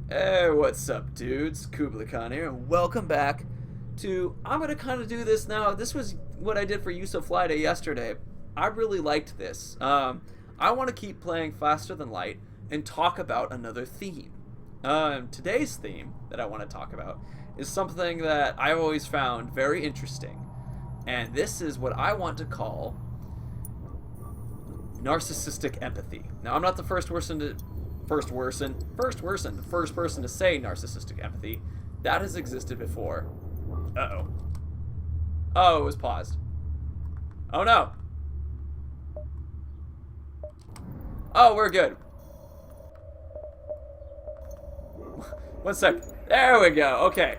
Hey, what's up, dudes? Kublai Khan here, and welcome back to... I'm going to kind of do this now. This was what I did for Use of Fly Day yesterday. I really liked this. I want to keep playing Faster Than Light and talk about another theme. Today's theme that I want to talk about is something that I've always found very interesting. And this is what I want to call narcissistic empathy. Now, I'm not the first person to say narcissistic empathy. That has existed before. Uh-oh. Oh, it was paused. Oh, no. Oh, we're good. One sec. There we go. Okay.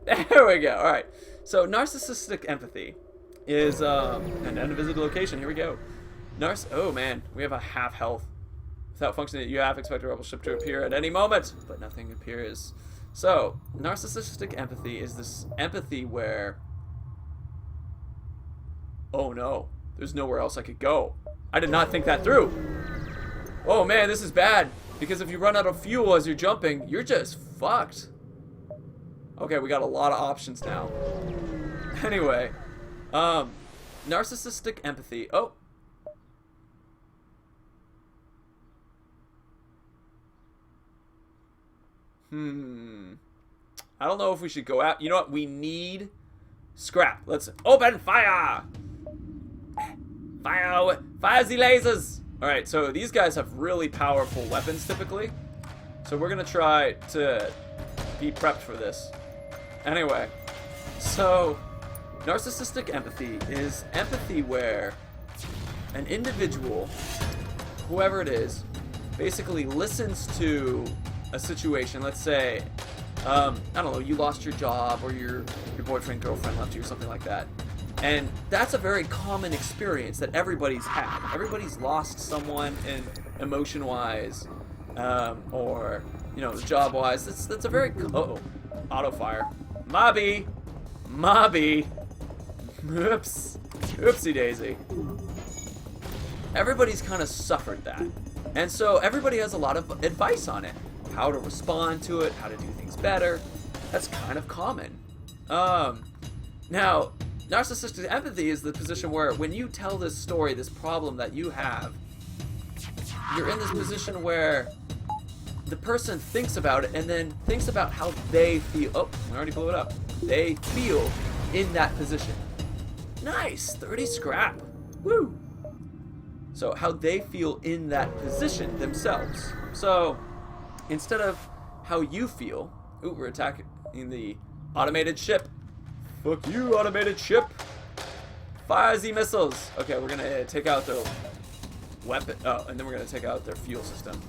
There we go. All right. So, narcissistic empathy is an unvisited location. Here we go. Oh, man. We have a half health. Without functioning, you have expected a rebel ship to appear at any moment, but nothing appears. So, narcissistic empathy is this empathy where, oh no, there's nowhere else I could go. I did not think that through. Oh man, this is bad, because if you run out of fuel as you're jumping, you're just fucked. Okay, we got a lot of options now. Anyway, narcissistic empathy. Oh. I don't know if we should go out. You know what? We need scrap. Let's open fire. Fire the lasers. All right. So these guys have really powerful weapons typically. So we're gonna try to be prepped for this. Anyway, so narcissistic empathy is empathy where an individual, whoever it is, basically listens to a situation. Let's say, I don't know, you lost your job or your boyfriend, girlfriend left you or something like that. And that's a very common experience that everybody's had. Everybody's lost someone in emotion-wise, or, you know, job-wise. That's a very, auto fire. Mobby! Oops. Oopsie daisy. Everybody's kind of suffered that. And so everybody has a lot of advice on it. How to respond to it, how to do things better. That's kind of common. Now, narcissistic empathy is the position where when you tell this story, this problem that you have, you're in this position where the person thinks about it and then thinks about how they feel. Oh, we already blew it up. They feel in that position. Nice, 30 scrap. Woo! So how they feel in that position themselves. So instead of how you feel, ooh, we're attacking the automated ship. Fuck you, automated ship. Fire the missiles. Okay, we're gonna take out the weapon. Oh, and then we're gonna take out their fuel system.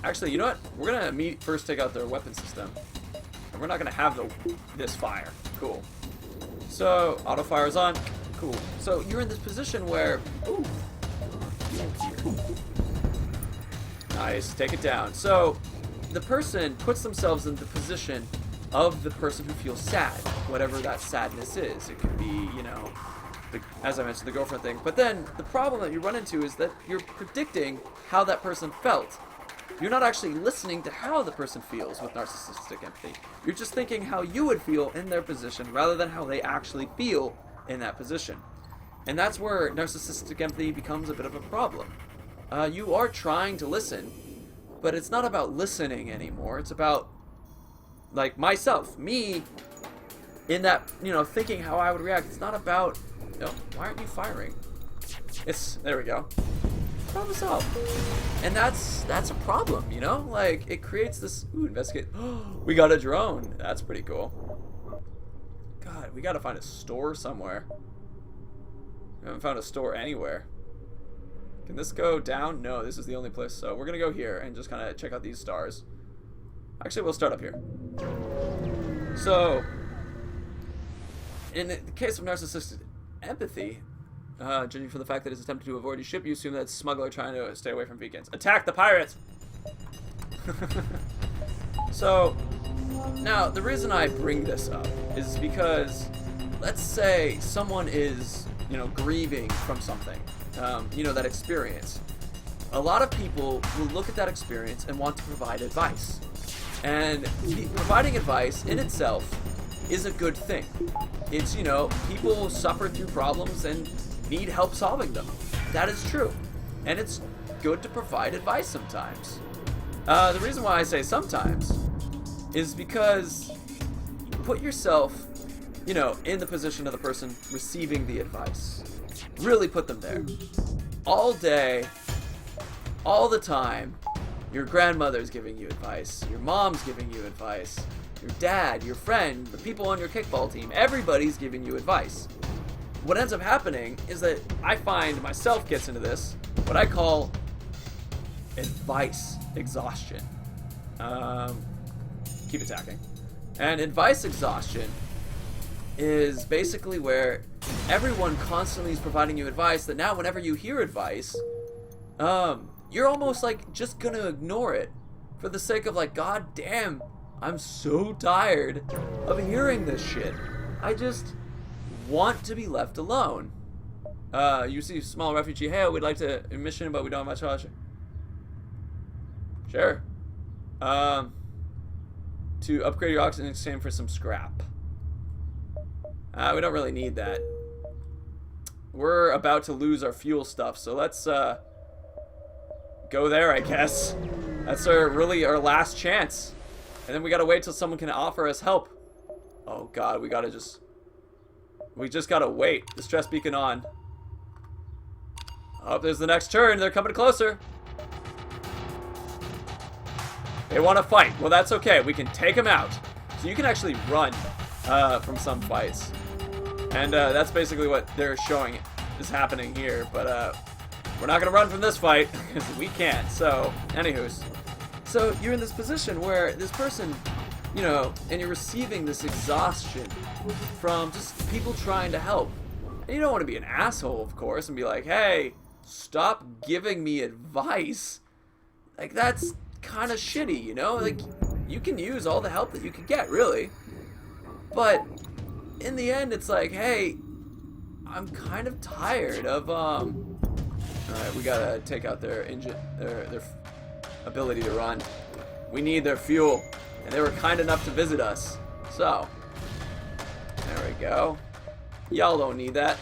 Actually, you know what? We're gonna first take out their weapon system. And we're not gonna have this fire. Cool. So, auto fire is on. Cool. So you're in this position where, ooh, here. Nice, take it down. So, the person puts themselves in the position of the person who feels sad, whatever that sadness is. It could be, you know, as I mentioned, the girlfriend thing. But then, the problem that you run into is that you're predicting how that person felt. You're not actually listening to how the person feels with narcissistic empathy. You're just thinking how you would feel in their position rather than how they actually feel in that position. And that's where narcissistic empathy becomes a bit of a problem. You are trying to listen, but it's not about listening anymore. It's about, like, me, in that, you know, thinking how I would react. It's not about, oh, why aren't you firing? There we go. Problem solved. And that's a problem, you know? Like, it creates this, ooh, investigate. We got a drone. That's pretty cool. God, we gotta find a store somewhere. We haven't found a store anywhere. Can this go down? No, this is the only place. So we're going to go here and just kind of check out these stars. Actually, we'll start up here. So, in the case of narcissistic empathy, judging from the fact that it's attempted to avoid your ship, you assume that it's a smuggler trying to stay away from beacons. Attack the pirates! So, now, the reason I bring this up is because, let's say someone is, you know, grieving from something. You know, that experience. A lot of people will look at that experience and want to provide advice. And providing advice in itself is a good thing. It's, you know, people suffer through problems and need help solving them. That is true. And it's good to provide advice sometimes. The reason why I say sometimes is because put yourself, you know, in the position of the person receiving the advice. Really put them there. All day, all the time, your grandmother's giving you advice, your mom's giving you advice, your dad, your friend, the people on your kickball team, everybody's giving you advice. What ends up happening is that I find myself gets into this, what I call advice exhaustion. Keep attacking. And advice exhaustion is basically where everyone constantly is providing you advice that now whenever you hear advice, you're almost like just gonna ignore it for the sake of like, God damn, I'm so tired of hearing this shit. I just want to be left alone. You see small refugee, hey, we'd like to mission, but we don't have much charge. Sure. To upgrade your oxygen in exchange for some scrap. We don't really need that. We're about to lose our fuel stuff, so let's go there, I guess. That's really our last chance. And then we gotta wait till someone can offer us help. Oh god, we just gotta wait. Distress beacon on. Oh, there's the next turn. They're coming closer. They want to fight. Well, that's okay. We can take them out. So you can actually run from some fights. And that's basically what they're showing is happening here. But we're not going to run from this fight because we can't. So, anywho's. So you're in this position where this person, you know, and you're receiving this exhaustion from just people trying to help. And you don't want to be an asshole, of course, and be like, hey, stop giving me advice. Like, that's kind of shitty, you know? Like, you can use all the help that you can get, really. But in the end, it's like, hey, I'm kind of tired of, alright, we gotta take out their engine, their ability to run. We need their fuel. And they were kind enough to visit us. So, there we go. Y'all don't need that.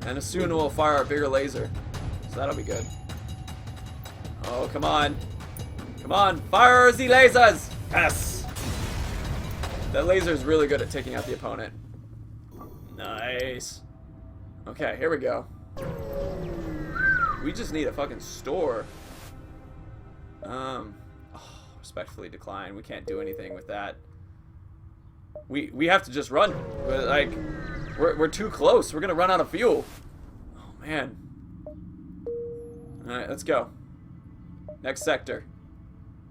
And soon we'll fire our bigger laser. So that'll be good. Oh, come on. Come on, fire the lasers! Yes! That laser is really good at taking out the opponent. Nice. Okay, here we go. We just need a fucking store. Respectfully decline. We can't do anything with that. We have to just run. Like, we're too close. We're gonna run out of fuel. Oh man. All right, let's go. Next sector.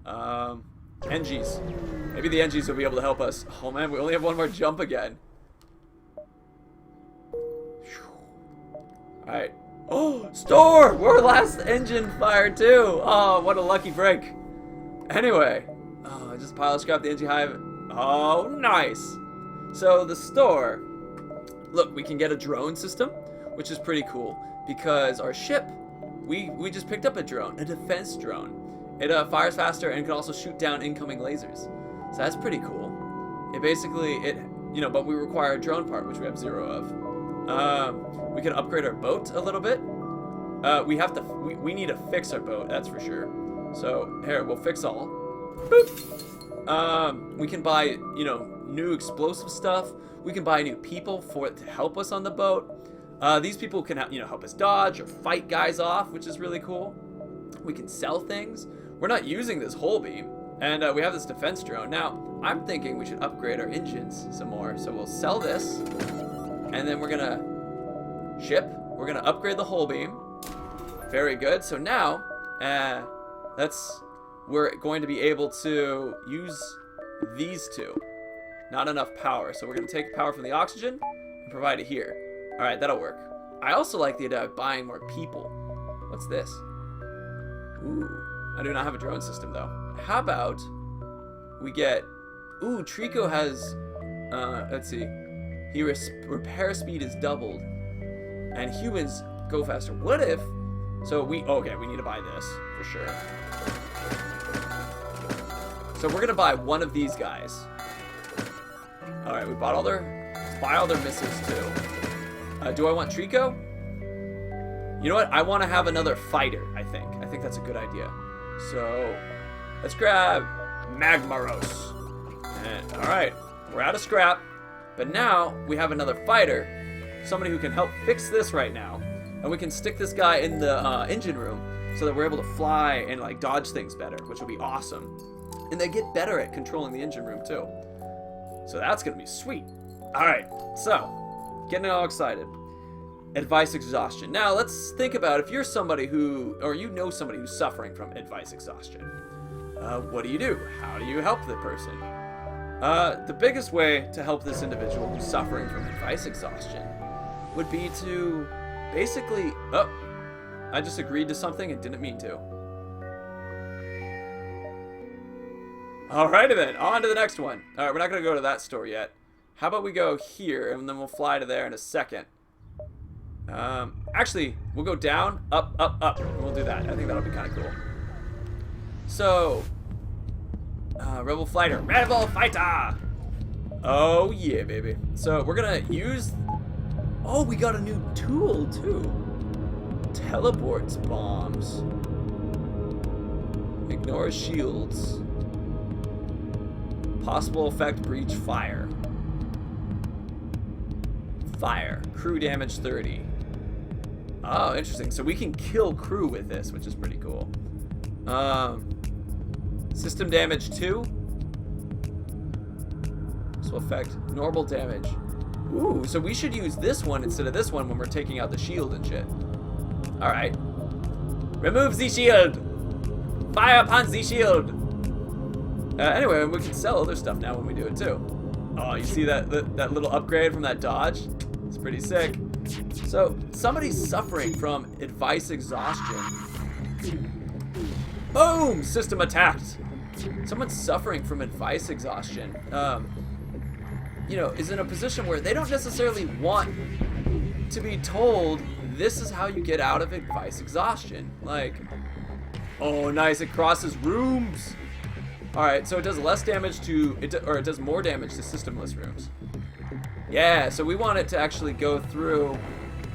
NGs. Maybe the NGs will be able to help us. Oh man, we only have one more jump again. All right. Oh, store! We're last engine fire too. Oh, what a lucky break. Anyway, just pile of scrap the engine hive. Oh, nice. So the store. Look, we can get a drone system, which is pretty cool because our ship, we just picked up a drone, a defense drone. It fires faster and can also shoot down incoming lasers. So that's pretty cool. It basically, you know, but we require a drone part, which we have 0 of. We can upgrade our boat a little bit. We need to fix our boat, that's for sure. So here, we'll fix all. Boop. We can buy, you know, new explosive stuff. We can buy new people for it to help us on the boat. These people can, you know, help us dodge or fight guys off, which is really cool. We can sell things. We're not using this hull beam, and we have this defense drone. Now, I'm thinking we should upgrade our engines some more. So we'll sell this, and then we're gonna ship. We're gonna upgrade the hull beam. Very good. So now, we're going to be able to use these two. Not enough power, so we're going to take power from the oxygen and provide it here. All right, that'll work. I also like the idea of buying more people. What's this? Ooh, I do not have a drone system though. How about we get? Ooh, Trico has. Let's see. Repair speed is doubled, and humans go faster. What if? So okay, we need to buy this for sure. So we're gonna buy one of these guys. All right, we bought all their, let's buy all their missiles too. Do I want Trico? You know what? I want to have another fighter, I think. I think that's a good idea. So, let's grab Magmaros. And, all right, we're out of scrap. But now, we have another fighter. Somebody who can help fix this right now. And we can stick this guy in the engine room so that we're able to fly and, like, dodge things better, which will be awesome. And they get better at controlling the engine room, too. So that's going to be sweet. All right, so, getting all excited. Advice exhaustion. Now, let's think about if you're somebody who, or you know somebody who's suffering from advice exhaustion. What do? How do you help the person? The biggest way to help this individual who's suffering from advice exhaustion would be to basically... Oh, I just agreed to something and didn't mean to. Alrighty then, on to the next one. Alright, we're not going to go to that store yet. How about we go here, and then we'll fly to there in a second. Actually, we'll go down, up, up, up. We'll do that. I think that'll be kind of cool. So, Rebel Fighter. Rebel Fighter! Oh, yeah, baby. So, we're going to use... Oh, we got a new tool, too. Teleports bombs. Ignore shields. Possible effect, breach, fire. Fire. Crew damage 30. Oh, interesting. So we can kill crew with this, which is pretty cool. System damage 2. This will affect normal damage. Ooh, so we should use this one instead of this one when we're taking out the shield and shit. Alright. Remove the shield! Fire upon the shield! Anyway, we can sell other stuff now when we do it too. Oh, you see that little upgrade from that dodge? It's pretty sick. So, somebody's suffering from advice exhaustion. Boom! System attacked. Someone's suffering from advice exhaustion. You know, is in a position where they don't necessarily want to be told this is how you get out of advice exhaustion. Like, oh, nice! It crosses rooms. All right, so it does less damage to it, or it does more damage to systemless rooms. Yeah, so we want it to actually go through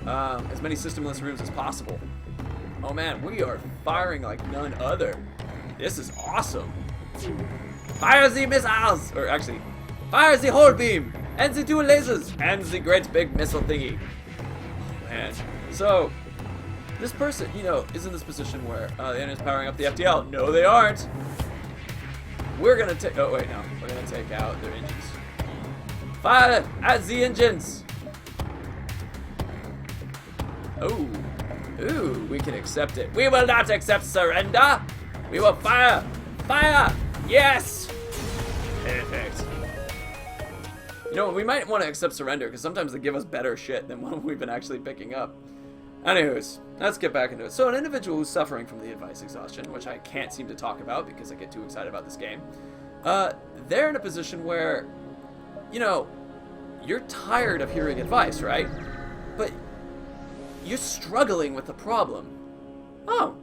as many systemless rooms as possible. Oh man, we are firing like none other. This is awesome. Fire the missiles! Or actually, fire the whole beam! And the two lasers! And the great big missile thingy. Oh man. So, this person, you know, is in this position where the enemy's powering up the FTL. No, they aren't. We're gonna take, oh wait, no. We're gonna take out their engines. Fire at the engines! Oh. Ooh, we can accept it. We will not accept surrender! We will fire! Fire! Yes! Perfect. You know, we might want to accept surrender, because sometimes they give us better shit than what we've been actually picking up. Anyways, let's get back into it. So an individual who's suffering from the advice exhaustion, which I can't seem to talk about because I get too excited about this game, they're in a position where, you know, you're tired of hearing advice, right? But you're struggling with the problem. Oh.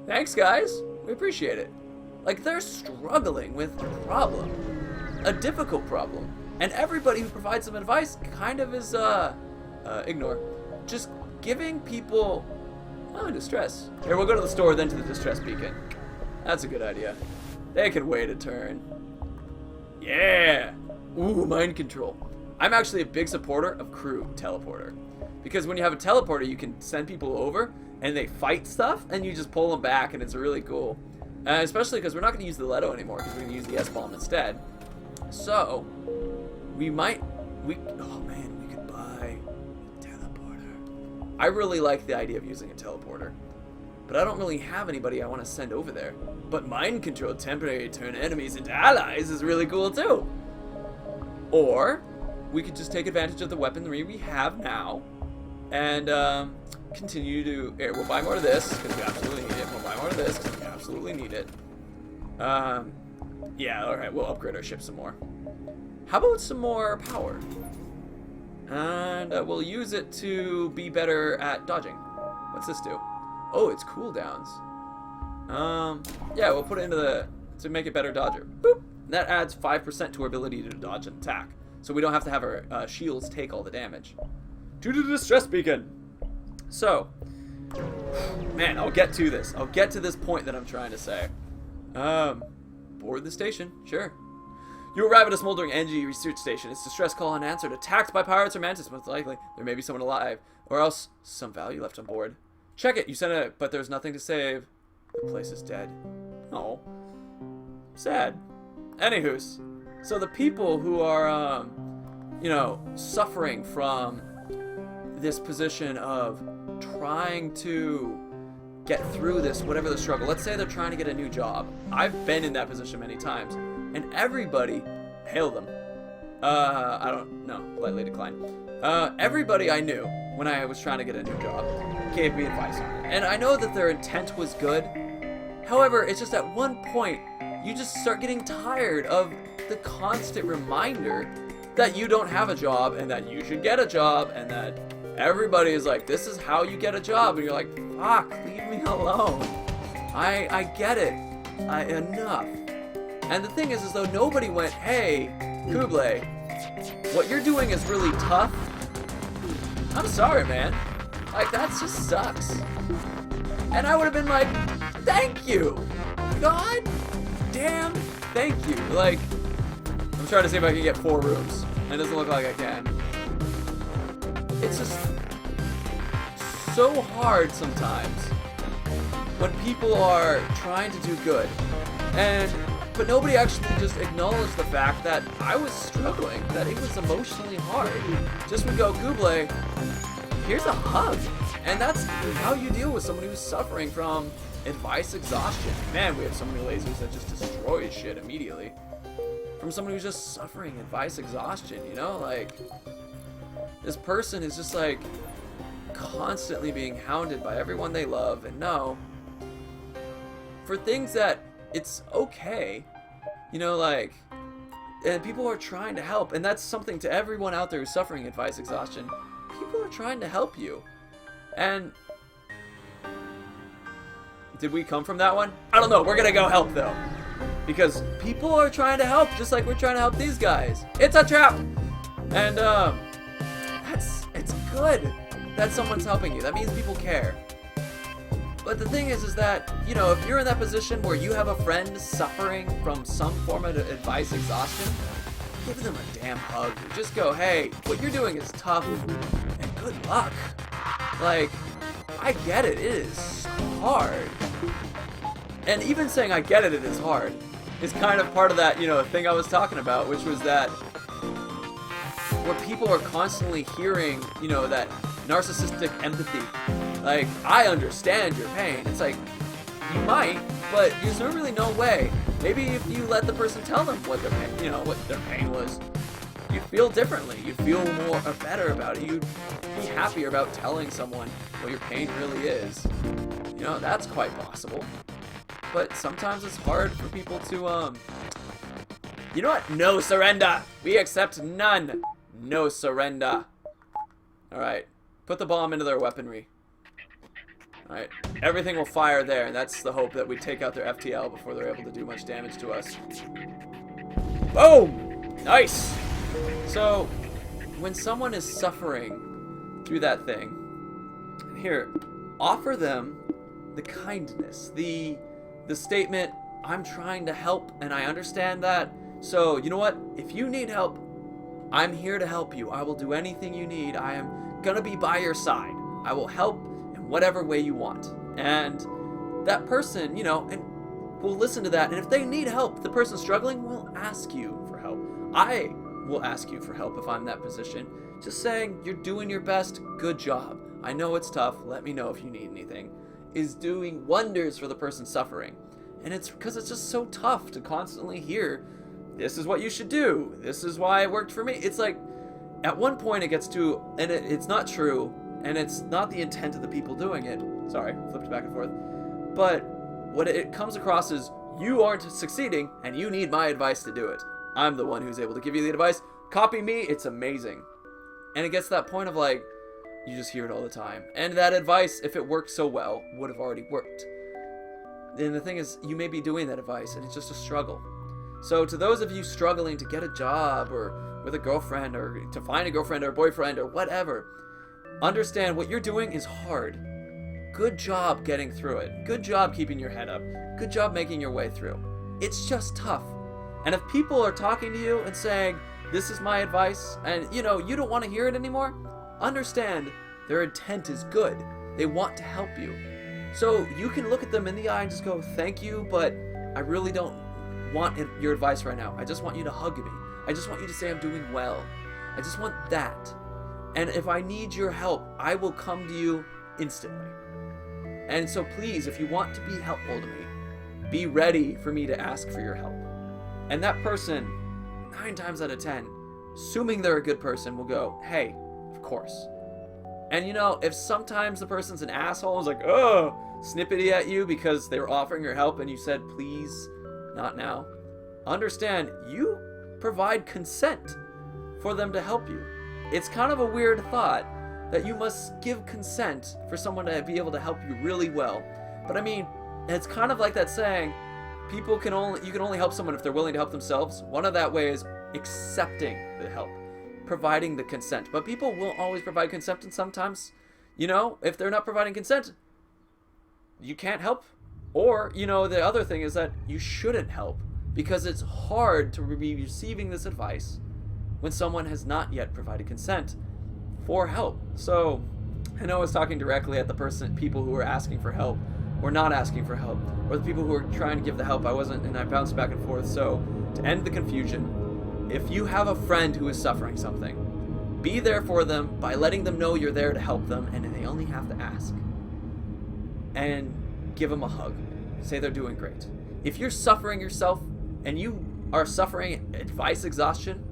Thanks, guys. We appreciate it. Like, they're struggling with a problem. A difficult problem. And everybody who provides them advice kind of is, ignore. Just giving people, distress. Here, we'll go to the store, then to the distress beacon. That's a good idea. They can wait a turn. Yeah! Ooh, mind control. I'm actually a big supporter of crew teleporter. Because when you have a teleporter, you can send people over, and they fight stuff, and you just pull them back, and it's really cool. Especially because we're not going to use the Leto anymore, because we're going to use the S-Bomb instead. So, we might, oh man, we could buy a teleporter. I really like the idea of using a teleporter. But I don't really have anybody I want to send over there. But mind control temporarily turn enemies into allies is really cool too. Or, we could just take advantage of the weaponry we have now, and continue to, here, we'll buy more of this, because we absolutely need it. We'll buy more of this, because we absolutely need it. Yeah, alright, we'll upgrade our ship some more. How about some more power? And we'll use it to be better at dodging. What's this do? Oh, it's cooldowns. Yeah, we'll put it into to make it better dodger. Boop. That adds 5% to our ability to dodge and attack. So we don't have to have our shields take all the damage. To the distress beacon. So, man, I'll get to this. I'll get to this point that I'm trying to say. Board the station, sure. You arrive at a smoldering NG research station. It's distress call unanswered. Attacked by pirates or mantis, most likely. There may be someone alive. Or else, some value left on board. Check it. You sent it, but there's nothing to save. The place is dead. Oh. Sad. Anywho's. So the people who are, you know, suffering from this position of trying to get through this, whatever the struggle. Let's say they're trying to get a new job. I've been in that position many times. And everybody, hail them. I don't know, politely decline. Everybody I knew when I was trying to get a new job gave me advice on it. And I know that their intent was good. However, it's just at one point, you just start getting tired of the constant reminder that you don't have a job and that you should get a job and that everybody is like, this is how you get a job. And you're like, fuck, leave me alone. I get it. Enough. And the thing is though nobody went, hey, Kublai, what you're doing is really tough. I'm sorry, man. Like, that just sucks. And I would have been like, thank you. God damn, thank you. Like, I'm trying to see if I can get 4 rooms. And it doesn't look like I can. It's just so hard sometimes when people are trying to do good. But nobody actually just acknowledged the fact that I was struggling, that it was emotionally hard. Just would go, Kublai, here's a hug. And that's how you deal with somebody who's suffering from advice exhaustion. Man, we have so many lasers that just destroy shit immediately. From someone who's just suffering advice exhaustion, you know? Like, this person is just like constantly being hounded by everyone they love. And no, for things that it's okay, you know, like, and people are trying to help, and that's something to everyone out there who's suffering advice exhaustion. People are trying to help you. And did we come from that one? I don't know. We're gonna go help though, because people are trying to help just like we're trying to help these guys. It's a trap. And it's good that someone's helping you. That means people care. But the thing is that, you know, if you're in that position where you have a friend suffering from some form of advice exhaustion, give them a damn hug. Just go, hey, what you're doing is tough, and good luck. Like, I get it. It is hard. And even saying I get it, it is hard, is kind of part of that, you know, thing I was talking about, which was that where people are constantly hearing, you know, that narcissistic empathy. Like, I understand your pain. It's like, you might, but there's no really no way. Maybe if you let the person tell them what their pain, you know, what their pain was, you'd feel differently. You'd feel more better about it. You'd be happier about telling someone what your pain really is. You know, that's quite possible. But sometimes it's hard for people to, you know what? No surrender. We accept none. No surrender. Alright. Put the bomb into their weaponry. Alright. Everything will fire there, and that's the hope that we take out their FTL before they're able to do much damage to us. Boom! Nice! So, when someone is suffering through that thing, here, offer them the kindness, the statement, I'm trying to help, and I understand that. So, you know what? If you need help, I'm here to help you. I will do anything you need. I am gonna be by your side. I will help in whatever way you want. And that person, you know, and will listen to that. And if they need help, the person struggling will ask you for help. I will ask you for help if I'm in that position. Just saying, you're doing your best. Good job. I know it's tough. Let me know if you need anything. Is doing wonders for the person suffering. And it's because it's just so tough to constantly hear, this is what you should do. This is why it worked for me. It's like, at one point it gets to, and it's not true, and it's not the intent of the people doing it. Sorry, flipped back and forth. But what it comes across is, you aren't succeeding, and you need my advice to do it. I'm the one who's able to give you the advice. Copy me, it's amazing. And it gets to that point of like, you just hear it all the time. And that advice, if it worked so well, would have already worked. And the thing is, you may be doing that advice, and it's just a struggle. So to those of you struggling to get a job, or with a girlfriend, or to find a girlfriend or a boyfriend or whatever, understand what you're doing is hard. Good job getting through it. Good job keeping your head up. Good job making your way through. It's just tough. And if people are talking to you and saying, this is my advice, and you don't want to hear it anymore, understand their intent is good. They want to help you. So you can look at them in the eye and just go, thank you, but I really don't want your advice right now. I just want you to hug me. I just want you to say I'm doing well. I just want that. And if I need your help, I will come to you instantly. And so please, if you want to be helpful to me, be ready for me to ask for your help. And that person, 9 times out of 10, assuming they're a good person, will go, hey, of course. And if sometimes the person's an asshole, is like, oh, snippety at you because they were offering your help and you said, please, not now. Understand, you provide consent for them to help you. It's kind of a weird thought that you must give consent for someone to be able to help you really well. But I mean, it's kind of like that saying, you can only help someone if they're willing to help themselves. One of that way is accepting the help, providing the consent. But people will always provide consent, and sometimes, if they're not providing consent, you can't help. Or, the other thing is that you shouldn't help, because it's hard to be receiving this advice when someone has not yet provided consent for help. So I know I was talking directly at the people who were asking for help or not asking for help, or the people who were trying to give the help. I bounced back and forth. So to end the confusion, if you have a friend who is suffering something, be there for them by letting them know you're there to help them, and they only have to ask. And give them a hug. Say they're doing great. If you're suffering yourself and you are suffering advice exhaustion,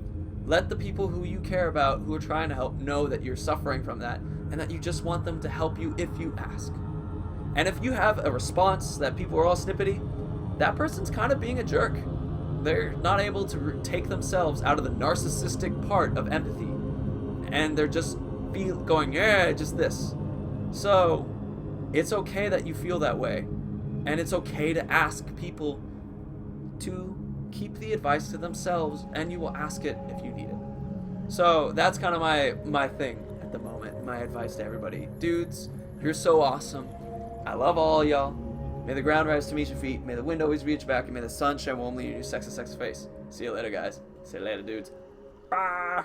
let the people who you care about, who are trying to help, know that you're suffering from that and that you just want them to help you if you ask. And if you have a response that people are all snippety, that person's kind of being a jerk. They're not able to take themselves out of the narcissistic part of empathy. And they're just going, yeah, just this. So it's okay that you feel that way. And it's okay to ask people to keep the advice to themselves, and you will ask it if you need it. So that's kind of my thing at the moment, my advice to everybody. Dudes, you're so awesome. I love all y'all. May the ground rise to meet your feet. May the wind always reach back, and may the sun shine warmly in your sexy face. See you later, guys. See you later, dudes. Bye.